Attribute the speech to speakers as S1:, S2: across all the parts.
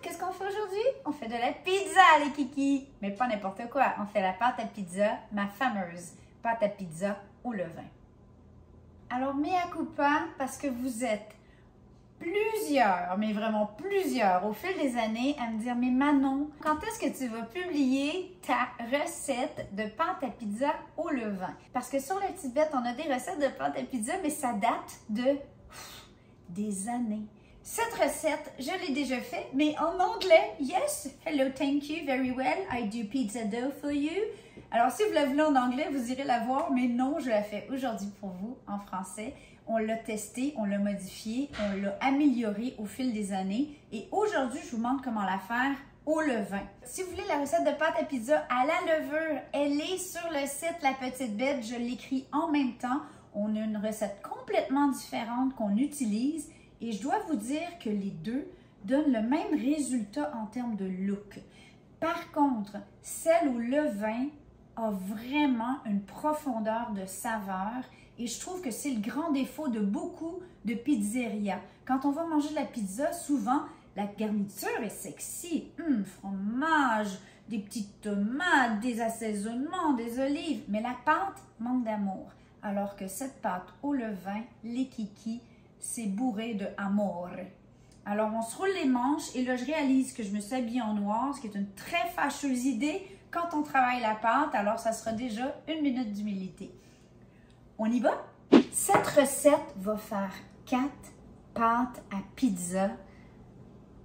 S1: Qu'est-ce qu'on fait aujourd'hui? On fait de la pizza, les kikis. Mais pas n'importe quoi. On fait la pâte à pizza, ma fameuse pâte à pizza au levain. Alors, mea culpa, parce que vous êtes plusieurs, mais vraiment plusieurs, au fil des années, à me dire, mais Manon, quand est-ce que tu vas publier ta recette de pâte à pizza au levain? Parce que sur la petite bête, on a des recettes de pâte à pizza, mais ça date de des années. Cette recette, je l'ai déjà faite, mais en anglais. Yes, hello, thank you, very well. I do pizza dough for you. Alors, si vous la voulez en anglais, vous irez la voir, mais non, je la fais aujourd'hui pour vous en français. On l'a testé, on l'a modifié, on l'a amélioré au fil des années. Et aujourd'hui, je vous montre comment la faire au levain. Si vous voulez la recette de pâte à pizza à la levure, elle est sur le site La Petite Bête. Je l'écris en même temps. On a une recette complètement différente qu'on utilise. Et je dois vous dire que les deux donnent le même résultat en termes de look. Par contre, celle au levain a vraiment une profondeur de saveur et je trouve que c'est le grand défaut de beaucoup de pizzerias. Quand on va manger de la pizza, souvent, la garniture est sexy. Fromage, des petites tomates, des assaisonnements, des olives. Mais la pâte manque d'amour. Alors que cette pâte au levain, les kikis, c'est bourré de amore. Alors, on se roule les manches et là, je réalise que je me suis habillée en noir, ce qui est une très fâcheuse idée quand on travaille la pâte. Alors, ça sera déjà 1 minute d'humilité. On y va? Cette recette va faire 4 pâtes à pizza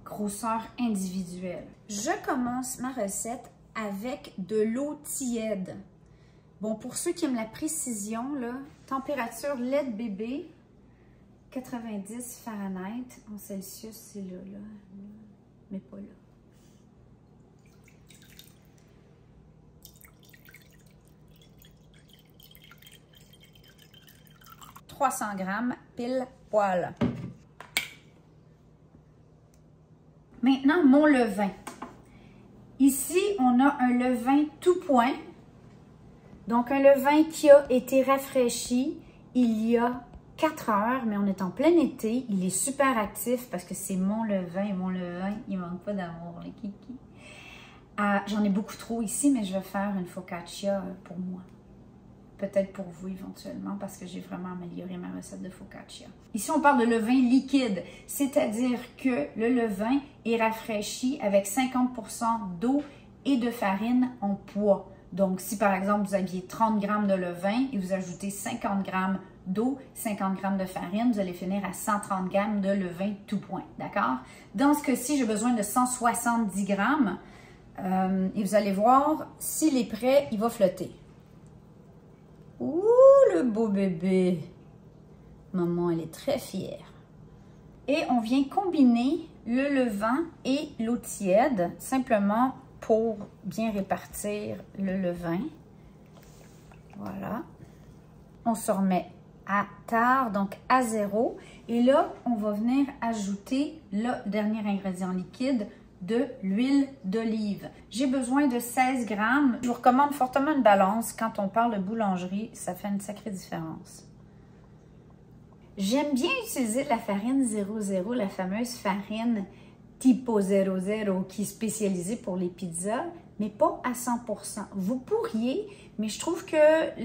S1: grosseur individuelle. Je commence ma recette avec de l'eau tiède. Bon, pour ceux qui aiment la précision, là, température lait de bébé, 90 Fahrenheit, en Celsius, c'est là, mais pas là. « 300 grammes, pile poil. » Maintenant, mon levain. Ici, on a un levain tout point. Donc, un levain qui a été rafraîchi il y a 4 heures, mais on est en plein été. Il est super actif parce que c'est mon levain. Et mon levain, il ne manque pas d'amour, les kikis. J'en ai beaucoup trop ici, mais je vais faire une focaccia pour moi. Peut-être pour vous éventuellement, parce que j'ai vraiment amélioré ma recette de focaccia. Ici, on parle de levain liquide, c'est-à-dire que le levain est rafraîchi avec 50% d'eau et de farine en poids. Donc, si par exemple, vous aviez 30 grammes de levain et vous ajoutez 50 grammes d'eau, 50 grammes de farine, vous allez finir à 130 grammes de levain tout point, d'accord? Dans ce cas-ci, j'ai besoin de 170 grammes et vous allez voir, s'il est prêt, il va flotter. Ouh, le beau bébé! Maman, elle est très fière. Et on vient combiner le levain et l'eau tiède, simplement pour bien répartir le levain. Voilà. On se remet à tard, donc à 0. Et là, on va venir ajouter le dernier ingrédient liquide, de l'huile d'olive. J'ai besoin de 16 grammes. Je vous recommande fortement une balance. Quand on parle de boulangerie, ça fait une sacrée différence. J'aime bien utiliser de la farine 00, la fameuse farine Tipo 00 qui est spécialisée pour les pizzas, mais pas à 100%. Vous pourriez, mais je trouve que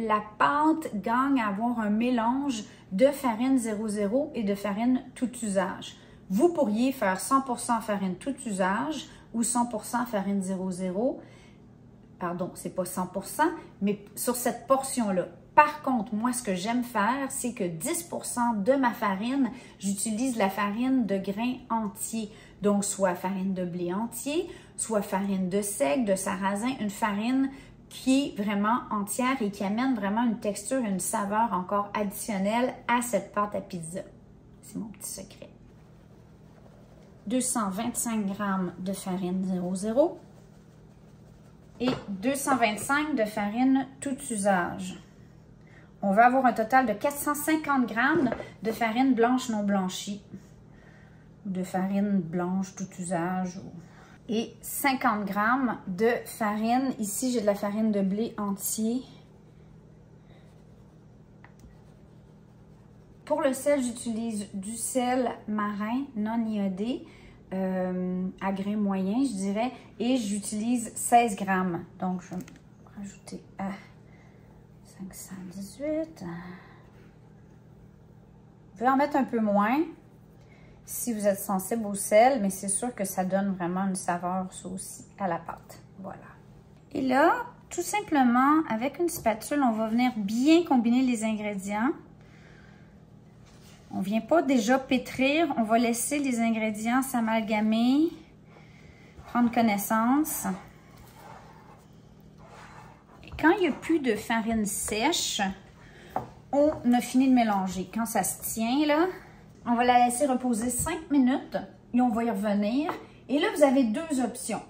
S1: la pâte gagne à avoir un mélange de farine 00 et de farine tout usage. Vous pourriez faire 100% farine tout usage ou 100% farine 00. Pardon, c'est pas 100%, mais sur cette portion-là. Par contre, moi, ce que j'aime faire, c'est que 10% de ma farine, j'utilise la farine de grains entiers. Donc, soit farine de blé entier, soit farine de seigle, de sarrasin, une farine qui est vraiment entière et qui amène vraiment une texture, une saveur encore additionnelle à cette pâte à pizza. C'est mon petit secret. 225 grammes de farine 00 et 225 de farine tout usage. On va avoir un total de 450 grammes de farine blanche non blanchie, de farine blanche tout usage et 50 grammes de farine. Ici, j'ai de la farine de blé entier. Pour le sel, j'utilise du sel marin non iodé, à grain moyen, je dirais, et j'utilise 16 grammes. Donc, je vais rajouter à 518. Vous pouvez en mettre un peu moins si vous êtes sensible au sel, mais c'est sûr que ça donne vraiment une saveur, ça aussi, à la pâte. Voilà. Et là, tout simplement, avec une spatule, on va venir bien combiner les ingrédients. On ne vient pas déjà pétrir, on va laisser les ingrédients s'amalgamer, prendre connaissance. Et quand il n'y a plus de farine sèche, on a fini de mélanger. Quand ça se tient, là, on va la laisser reposer 5 minutes et on va y revenir. Et là, vous avez deux options.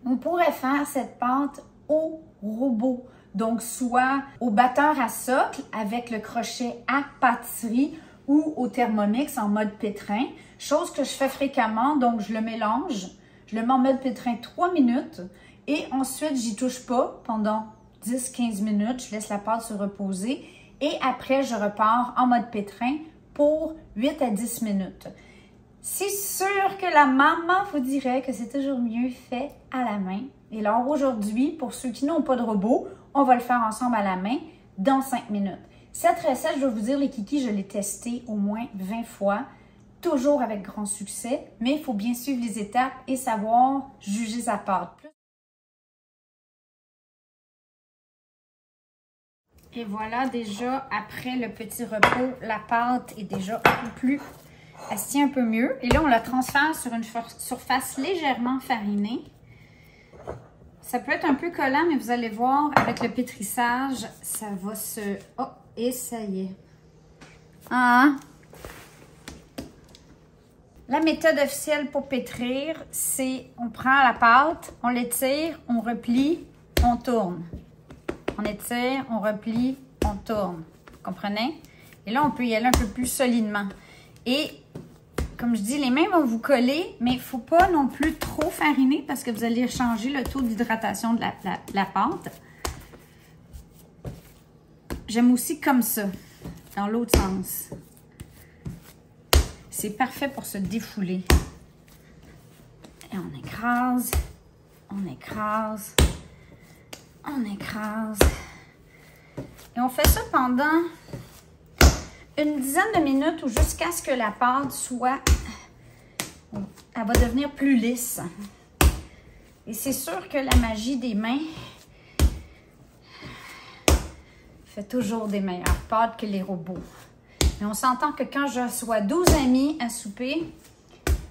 S1: On pourrait faire cette pâte au robot, donc soit au batteur à socle avec le crochet à pâtisserie ou au Thermomix en mode pétrin, chose que je fais fréquemment, donc je le mélange, je le mets en mode pétrin 3 minutes et ensuite j'y touche pas pendant 10-15 minutes, je laisse la pâte se reposer et après je repars en mode pétrin pour 8 à 10 minutes. C'est sûr que la maman vous dirait que c'est toujours mieux fait à la main. Et alors aujourd'hui, pour ceux qui n'ont pas de robot, on va le faire ensemble à la main dans 5 minutes. Cette recette, je vais vous dire, les kikis, je l'ai testée au moins 20 fois, toujours avec grand succès, mais il faut bien suivre les étapes et savoir juger sa pâte. Et voilà, déjà, après le petit repos, la pâte est déjà un peu plus, elle se tient un peu mieux. Et là, on la transfère sur une surface légèrement farinée. Ça peut être un peu collant, mais vous allez voir, avec le pétrissage, ça va se... Oh, et ça y est. Ah! La méthode officielle pour pétrir, c'est on prend la pâte, on l'étire, on replie, on tourne. On étire, on replie, on tourne. Vous comprenez? Et là, on peut y aller un peu plus solidement. Et comme je dis, les mains vont vous coller, mais il ne faut pas non plus trop fariner parce que vous allez changer le taux d'hydratation de la pâte. J'aime aussi comme ça, dans l'autre sens. C'est parfait pour se défouler. Et on écrase, on écrase, on écrase. Et on fait ça pendant une dizaine de minutes ou jusqu'à ce que la pâte soit... Elle va devenir plus lisse. Et c'est sûr que la magie des mains fait toujours des meilleures pâtes que les robots. Mais on s'entend que quand je reçois 12 amis à souper,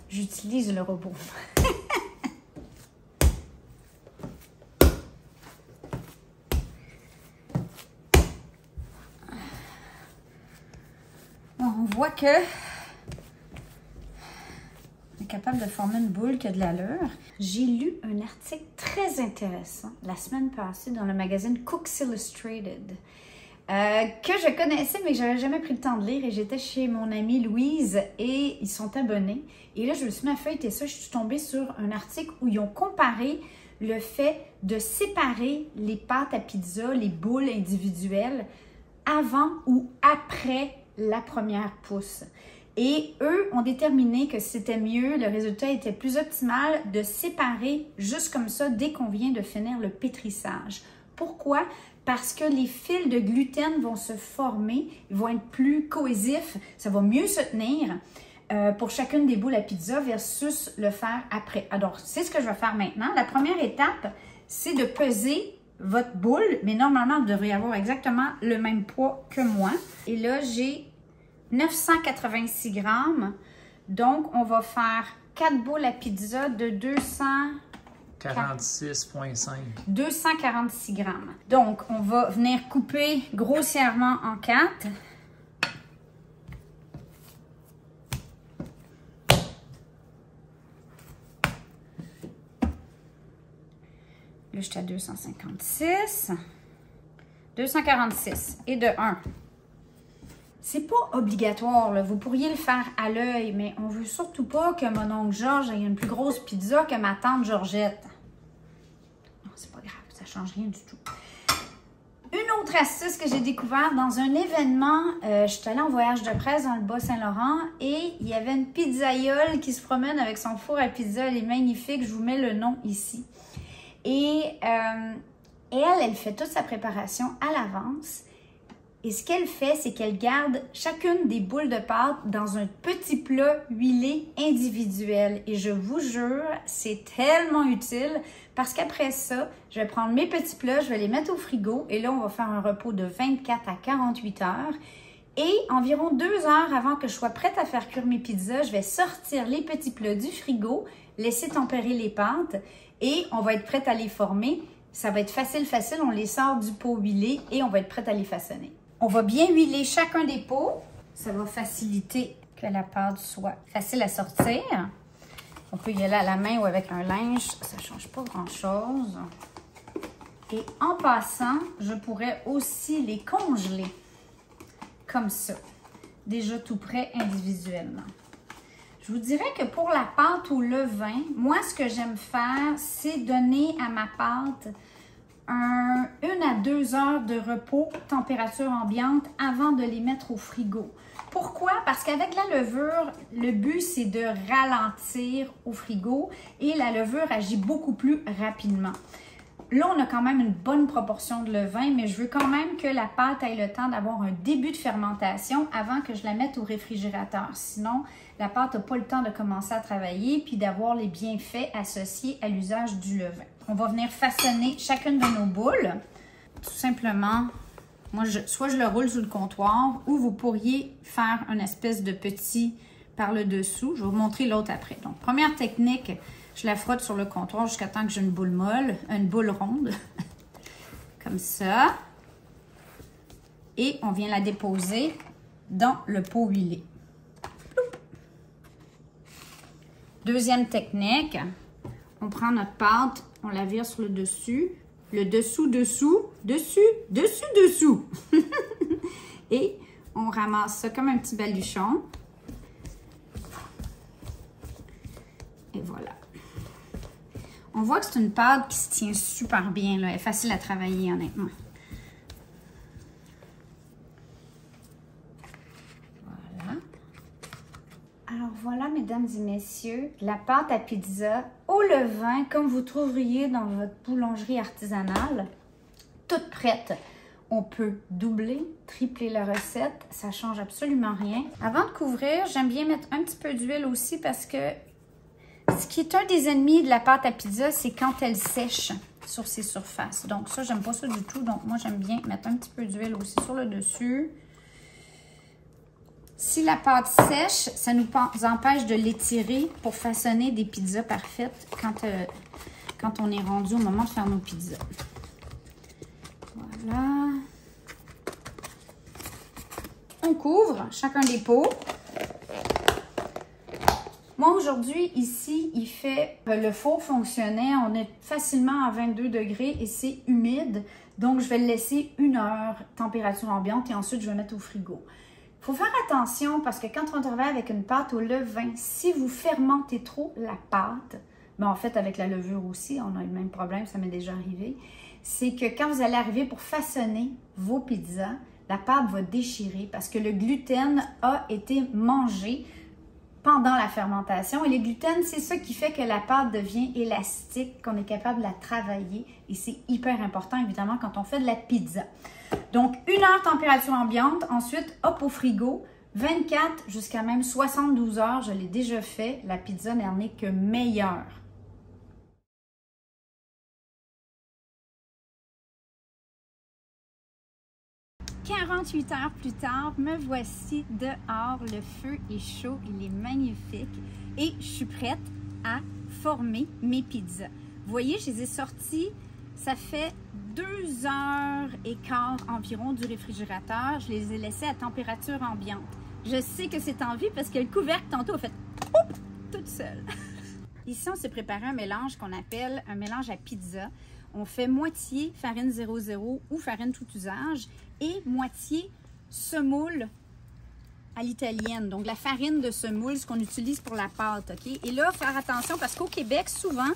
S1: j'utilise le robot. On voit que on est capable de former une boule qui a de l'allure. J'ai lu un article très intéressant la semaine passée dans le magazine Cooks Illustrated que je connaissais mais que j'avais jamais pris le temps de lire et j'étais chez mon amie Louise et ils sont abonnés. Et là, je me suis mis à feuilleter ça, je suis tombée sur un article où ils ont comparé le fait de séparer les pâtes à pizza, les boules individuelles, avant ou après la première pousse. Et eux ont déterminé que c'était mieux, le résultat était plus optimal de séparer juste comme ça dès qu'on vient de finir le pétrissage. Pourquoi? Parce que les fils de gluten vont se former, ils vont être plus cohésifs, ça va mieux se tenir pour chacune des boules à pizza versus le faire après. Alors, c'est ce que je vais faire maintenant. La première étape, c'est de peser votre boule, mais normalement, vous devriez avoir exactement le même poids que moi. Et là, j'ai 986 grammes. Donc, on va faire 4 boules à pizza de 246 grammes. Donc, on va venir couper grossièrement en 4. Là, je suis à 256. 246 et de 1. C'est pas obligatoire, là. Vous pourriez le faire à l'œil, mais on veut surtout pas que mon oncle Georges ait une plus grosse pizza que ma tante Georgette. Non, c'est pas grave, ça change rien du tout. Une autre astuce que j'ai découvert dans un événement, je suis allée en voyage de presse dans le Bas-Saint-Laurent et il y avait une pizzaïole qui se promène avec son four à pizza. Elle est magnifique, je vous mets le nom ici. Et elle fait toute sa préparation à l'avance. Et ce qu'elle fait, c'est qu'elle garde chacune des boules de pâte dans un petit plat huilé individuel. Et je vous jure, c'est tellement utile parce qu'après ça, je vais prendre mes petits plats, je vais les mettre au frigo et là, on va faire un repos de 24 à 48 heures. Et environ 2 heures avant que je sois prête à faire cuire mes pizzas, je vais sortir les petits plats du frigo, laisser tempérer les pâtes et on va être prête à les former. Ça va être facile, on les sort du pot huilé et on va être prête à les façonner. On va bien huiler chacun des pots. Ça va faciliter que la pâte soit facile à sortir. On peut y aller à la main ou avec un linge. Ça ne change pas grand-chose. Et en passant, je pourrais aussi les congeler. Comme ça. Déjà tout prêt individuellement. Je vous dirais que pour la pâte au levain, moi, ce que j'aime faire, c'est donner à ma pâte 1 à 2 heures de repos, température ambiante, avant de les mettre au frigo. Pourquoi? Parce qu'avec la levure, le but, c'est de ralentir au frigo et la levure agit beaucoup plus rapidement. Là, on a quand même une bonne proportion de levain, mais je veux quand même que la pâte ait le temps d'avoir un début de fermentation avant que je la mette au réfrigérateur. Sinon, la pâte n'a pas le temps de commencer à travailler puis d'avoir les bienfaits associés à l'usage du levain. On va venir façonner chacune de nos boules. Tout simplement, moi, soit je le roule sur le comptoir ou vous pourriez faire une espèce de petit par le dessous. Je vais vous montrer l'autre après. Donc, première technique, je la frotte sur le comptoir jusqu'à temps que j'ai une boule molle, une boule ronde, comme ça. Et on vient la déposer dans le pot huilé. Deuxième technique, on prend notre pâte, on la vire sur le dessus, dessous. Et on ramasse ça comme un petit baluchon. Et voilà. On voit que c'est une pâte qui se tient super bien, là. Elle est facile à travailler, honnêtement. Voilà. Alors voilà, mesdames et messieurs, la pâte à pizza au levain, comme vous trouveriez dans votre boulangerie artisanale, toute prête. On peut doubler, tripler la recette, ça ne change absolument rien. Avant de couvrir, j'aime bien mettre un petit peu d'huile aussi parce que ce qui est un des ennemis de la pâte à pizza, c'est quand elle sèche sur ses surfaces. Donc ça, j'aime pas ça du tout. Donc moi, j'aime bien mettre un petit peu d'huile aussi sur le dessus. Si la pâte sèche, ça nous empêche de l'étirer pour façonner des pizzas parfaites quand on est rendu au moment de faire nos pizzas. Voilà. On couvre chacun des pots. Moi, aujourd'hui, ici, le four fonctionnait. On est facilement à 22 degrés et c'est humide. Donc, je vais le laisser 1 heure, température ambiante, et ensuite, je vais mettre au frigo. Il faut faire attention parce que quand on travaille avec une pâte au levain, si vous fermentez trop la pâte, mais en fait, avec la levure aussi, on a eu le même problème, ça m'est déjà arrivé, c'est que quand vous allez arriver pour façonner vos pizzas, la pâte va déchirer parce que le gluten a été mangé pendant la fermentation. Et le gluten, c'est ça qui fait que la pâte devient élastique, qu'on est capable de la travailler. Et c'est hyper important, évidemment, quand on fait de la pizza. Donc, 1 heure température ambiante. Ensuite, hop au frigo. 24 jusqu'à même 72 heures. Je l'ai déjà fait. La pizza n'en est que meilleure. 48 heures plus tard, me voici dehors. Le feu est chaud, il est magnifique et je suis prête à former mes pizzas. Vous voyez, je les ai sorties, ça fait 2h15 environ du réfrigérateur. Je les ai laissées à température ambiante. Je sais que c'est en vie parce que le couvercle tantôt a fait poup, toute seule. Ici, on s'est préparé un mélange qu'on appelle un mélange à pizza. On fait moitié farine 00 ou farine tout usage et moitié semoule à l'italienne. Donc, la farine de semoule, ce qu'on utilise pour la pâte, OK? Et là, faire attention parce qu'au Québec, souvent,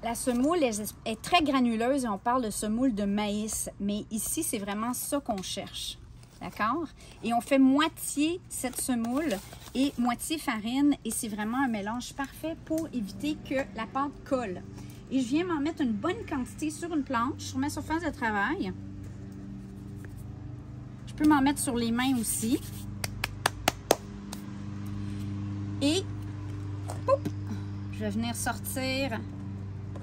S1: La semoule est très granuleuse et on parle de semoule de maïs. Mais ici, c'est vraiment ça qu'on cherche. D'accord? Et on fait moitié cette semoule et moitié farine. Et c'est vraiment un mélange parfait pour éviter que la pâte colle. Et je viens m'en mettre une bonne quantité sur une planche, sur ma surface de travail. Je peux m'en mettre sur les mains aussi. Et poup, je vais venir sortir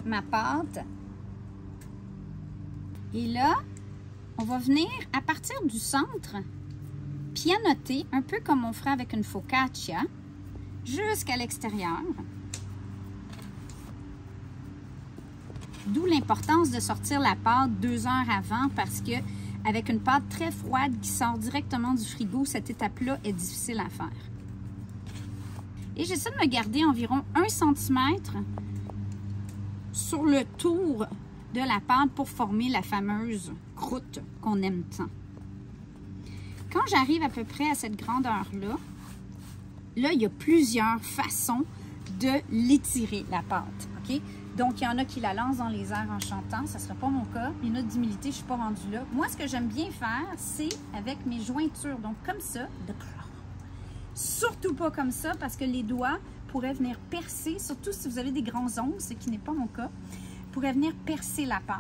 S1: ma pâte. Et là, on va venir à partir du centre pianoter, un peu comme on ferait avec une focaccia, jusqu'à l'extérieur. D'où l'importance de sortir la pâte 2 heures avant parce que avec une pâte très froide qui sort directement du frigo, cette étape-là est difficile à faire. Et j'essaie de me garder environ 1 cm sur le tour de la pâte pour former la fameuse croûte qu'on aime tant. Quand j'arrive à peu près à cette grandeur-là, là, il y a plusieurs façons de l'étirer, la pâte. OK? Donc, il y en a qui la lancent dans les airs en chantant. Ça ne sera pas mon cas. Les notes d'humilité, je ne suis pas rendue là. Moi, ce que j'aime bien faire, c'est avec mes jointures. Donc, comme ça, de clore. Surtout pas comme ça parce que les doigts pourraient venir percer, surtout si vous avez des grands ongles, ce qui n'est pas mon cas, pourraient venir percer la pâte.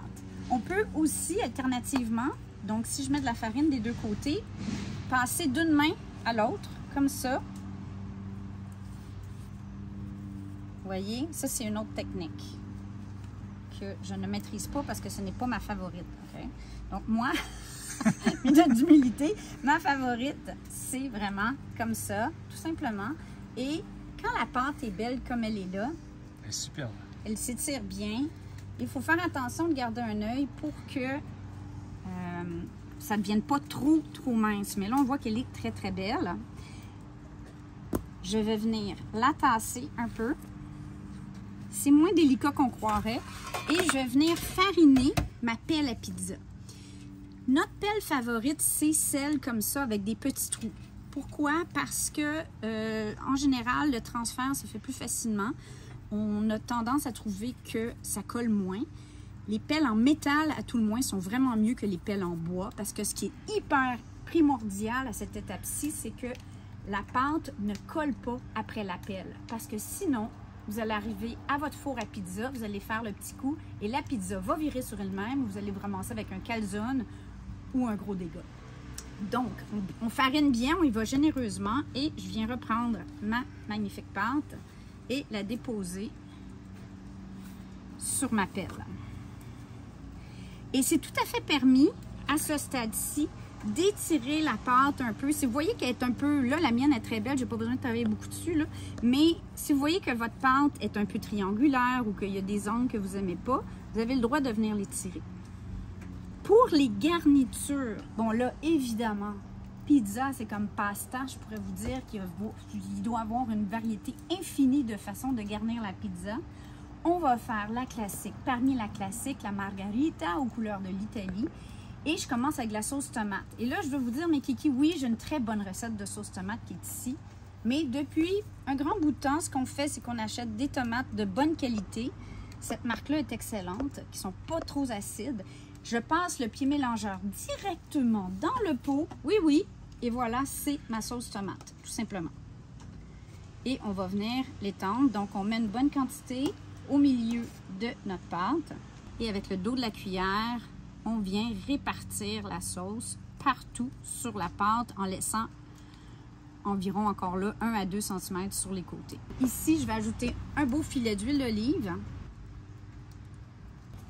S1: On peut aussi, alternativement, donc si je mets de la farine des deux côtés, passer d'une main à l'autre, comme ça. Vous voyez, ça c'est une autre technique que je ne maîtrise pas parce que ce n'est pas ma favorite. Okay? Donc moi, minute d'humilité, ma favorite, c'est vraiment comme ça, tout simplement. Et quand la pâte est belle comme elle est là,
S2: elle est superbe.
S1: Elle s'étire bien. Il faut faire attention de garder un œil pour que ça ne devienne pas trop mince. Mais là, on voit qu'elle est très, très belle. Je vais venir la tasser un peu. C'est moins délicat qu'on croirait. Et je vais venir fariner ma pelle à pizza. Notre pelle favorite, c'est celle comme ça avec des petits trous. Pourquoi? Parce que, en général, le transfert se fait plus facilement. On a tendance à trouver que ça colle moins. Les pelles en métal, à tout le moins, sont vraiment mieux que les pelles en bois parce que ce qui est hyper primordial à cette étape-ci, c'est que la pâte ne colle pas après la pelle. Parce que sinon, vous allez arriver à votre four à pizza, vous allez faire le petit coup et la pizza va virer sur elle-même. Vous allez vous ramasser avec un calzone ou un gros dégât. Donc, on farine bien, on y va généreusement et je viens reprendre ma magnifique pâte et la déposer sur ma pelle. Et c'est tout à fait permis, à ce stade-ci, d'étirer la pâte un peu. Si vous voyez qu'elle est un peu... Là, la mienne est très belle, je n'ai pas besoin de travailler beaucoup dessus, là. Mais si vous voyez que votre pâte est un peu triangulaire ou qu'il y a des angles que vous n'aimez pas, vous avez le droit de venir l'étirer. Pour les garnitures, bon là, évidemment, pizza, c'est comme pasta. Je pourrais vous dire qu'il doit y avoir une variété infinie de façons de garnir la pizza. On va faire la classique. Parmi la classique, la margarita aux couleurs de l'Italie. Et je commence avec la sauce tomate. Et là, je veux vous dire, mes kikis, oui, j'ai une très bonne recette de sauce tomate qui est ici. Mais depuis un grand bout de temps, ce qu'on fait, c'est qu'on achète des tomates de bonne qualité. Cette marque-là est excellente, qui ne sont pas trop acides. Je passe le pied mélangeur directement dans le pot. Oui, oui. Et voilà, c'est ma sauce tomate, tout simplement. Et on va venir l'étendre. Donc, on met une bonne quantité au milieu de notre pâte. Et avec le dos de la cuillère, on vient répartir la sauce partout sur la pâte en laissant environ, encore là, 1 à 2 cm sur les côtés. Ici, je vais ajouter un beau filet d'huile d'olive.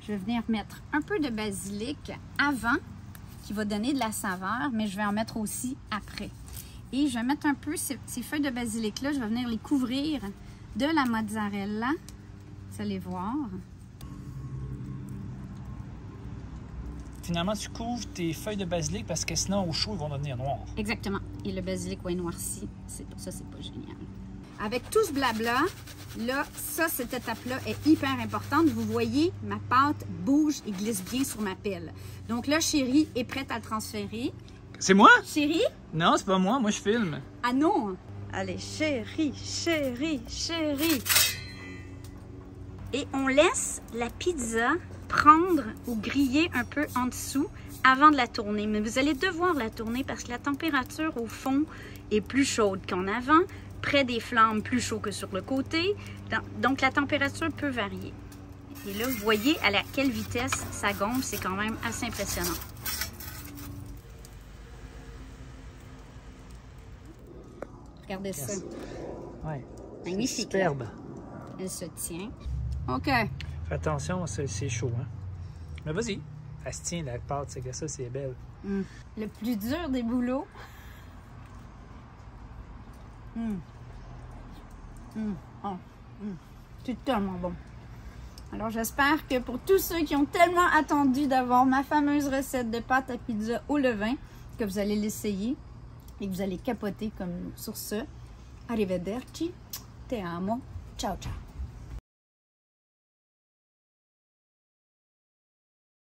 S1: Je vais venir mettre un peu de basilic avant, qui va donner de la saveur, mais je vais en mettre aussi après. Et je vais mettre un peu ces feuilles de basilic-là, je vais venir les couvrir de la mozzarella. Vous allez voir.
S2: Finalement, tu couvres tes feuilles de basilic parce que sinon, au chaud, ils vont devenir noirs.
S1: Exactement. Et le basilic va être noirci. Ça, c'est pas génial. Avec tout ce blabla, là, cette étape-là est hyper importante. Vous voyez, ma pâte bouge et glisse bien sur ma pelle. Donc là, chérie est prête à le transférer.
S2: C'est moi?
S1: Chérie?
S2: Non, c'est pas moi. Moi, je filme.
S1: Ah non! Allez, chérie, chérie, chérie. Et on laisse la pizza prendre ou griller un peu en dessous avant de la tourner. Mais vous allez devoir la tourner parce que la température au fond est plus chaude qu'en avant, près des flammes plus chaud que sur le côté. Donc la température peut varier. Et là, vous voyez à quelle vitesse ça gonfle, c'est quand même assez impressionnant. Regardez ça.
S2: Ouais.
S1: Magnifique.
S2: Superbe.
S1: Elle se tient. OK.
S2: Fais attention, c'est chaud, hein. Mais vas-y. Elle se tient, la pâte, c'est que ça, c'est belle.
S1: Le plus dur des boulots. C'est tellement bon. Alors, j'espère que pour tous ceux qui ont tellement attendu d'avoir ma fameuse recette de pâte à pizza au levain, que vous allez l'essayer et que vous allez capoter comme sur ce. Arrivederci. Te amo. Ciao, ciao.